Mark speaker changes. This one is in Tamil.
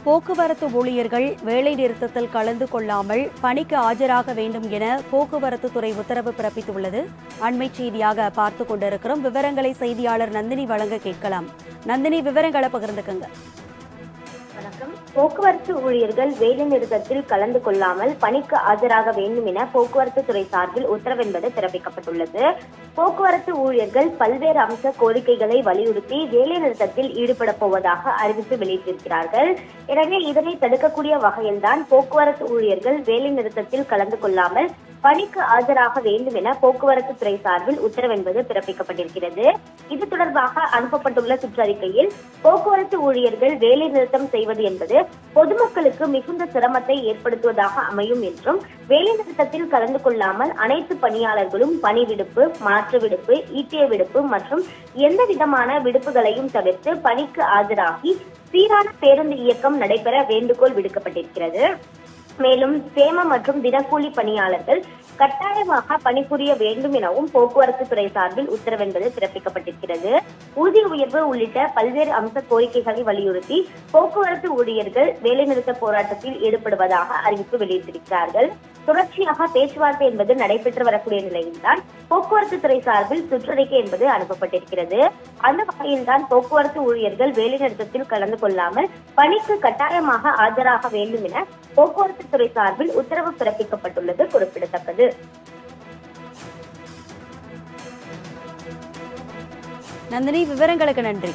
Speaker 1: போக்குவரத்து ஊழியர்கள் வேலை நிறுத்தத்தில் கலந்து கொள்ளாமல் பணிக்கு ஆஜராக வேண்டும் என போக்குவரத்து துறை உத்தரவு பிறப்பித்துள்ளது. அண்மை செய்தியாக பார்த்து கொண்டிருக்கிறோம். விவரங்களை செய்தியாளர் நந்தினி வழங்க கேட்கலாம். நந்தினி, விவரங்களை பகிர்ந்துக்கங்க.
Speaker 2: வணக்கம். போக்குவரத்து ஊழியர்கள் வேலை நிறுத்தத்தில் கலந்து கொள்ளாமல் பணிக்கு ஆஜராக வேண்டும் என போக்குவரத்து துறை சார்பில் உத்தரவு என்பது பிறப்பிக்கப்பட்டுள்ளது. போக்குவரத்து ஊழியர்கள் பல்வேறு அம்ச கோரிக்கைகளை வலியுறுத்தி வேலை நிறுத்தத்தில் ஈடுபட போவதாக அறிவிப்பு வெளியிட்டிருக்கிறார்கள். எனவே இதனை தடுக்கக்கூடிய வகையில்தான் போக்குவரத்து ஊழியர்கள் வேலை நிறுத்தத்தில் கலந்து கொள்ளாமல் பணிக்கு ஆஜராக வேண்டும் என போக்குவரத்து துறை சார்பில் உத்தரவு என்பது பிறப்பிக்கப்பட்டிருக்கிறது. இது தொடர்பாக அனுப்பப்பட்டுள்ள சுற்றறிக்கையில் போக்குவரத்து ஊழியர்கள் வேலை நிறுத்தம் செய்வது என்பது பொதுமக்களுக்கு மிகுந்த சிரமத்தை ஏற்படுத்துவதாக அமையும் என்றும், வேலை நிறுத்தத்தில் கலந்து கொள்ளாமல் அனைத்து பணியாளர்களும் பணி விடுப்பு, மாற்று விடுப்பு, ஈட்டிய விடுப்பு மற்றும் எந்த விதமான விடுப்புகளையும் தவிர்த்து பணிக்கு ஆஜராகி சீரான பேருந்து இயக்கம் நடைபெற வேண்டுகோள் விடுக்கப்பட்டிருக்கிறது. மேலும் சேம மற்றும் தினக்கூலி பணியாளர்கள் கட்டாயமாக பணிபுரிய வேண்டும் எனவும் போக்குவரத்து துறை சார்பில் உத்தரவு என்பது பிறப்பிக்கப்பட்டிருக்கிறது. ஊதிய உயர்வு உள்ளிட்ட பல்வேறு அம்ச கோரிக்கைகளை வலியுறுத்தி போக்குவரத்து ஊழியர்கள் வேலைநிறுத்த போராட்டத்தில் ஈடுபடுவதாக அறிவிப்பு வெளியிட்டிருக்கிறார்கள். தொடர்ச்சியாக பேச்சுவார்த்தை என்பது நடைபெற்று வரக்கூடிய நிலையில்தான் போக்குவரத்து துறை சார்பில் சுற்றறிக்கை என்பது அனுப்பப்பட்டிருக்கிறது. அந்த வகையில்தான் போக்குவரத்து ஊழியர்கள் வேலைநிறுத்தத்தில் கலந்து கொள்ளாமல் பணிக்கு கட்டாயமாக ஆஜராக வேண்டும் என போக்குவரத்து துறை சார்பில் உத்தரவு பிறப்பிக்கப்பட்டுள்ளது குறிப்பிடத்தக்கது.
Speaker 1: நந்தினி, விவரங்களுக்கு நன்றி.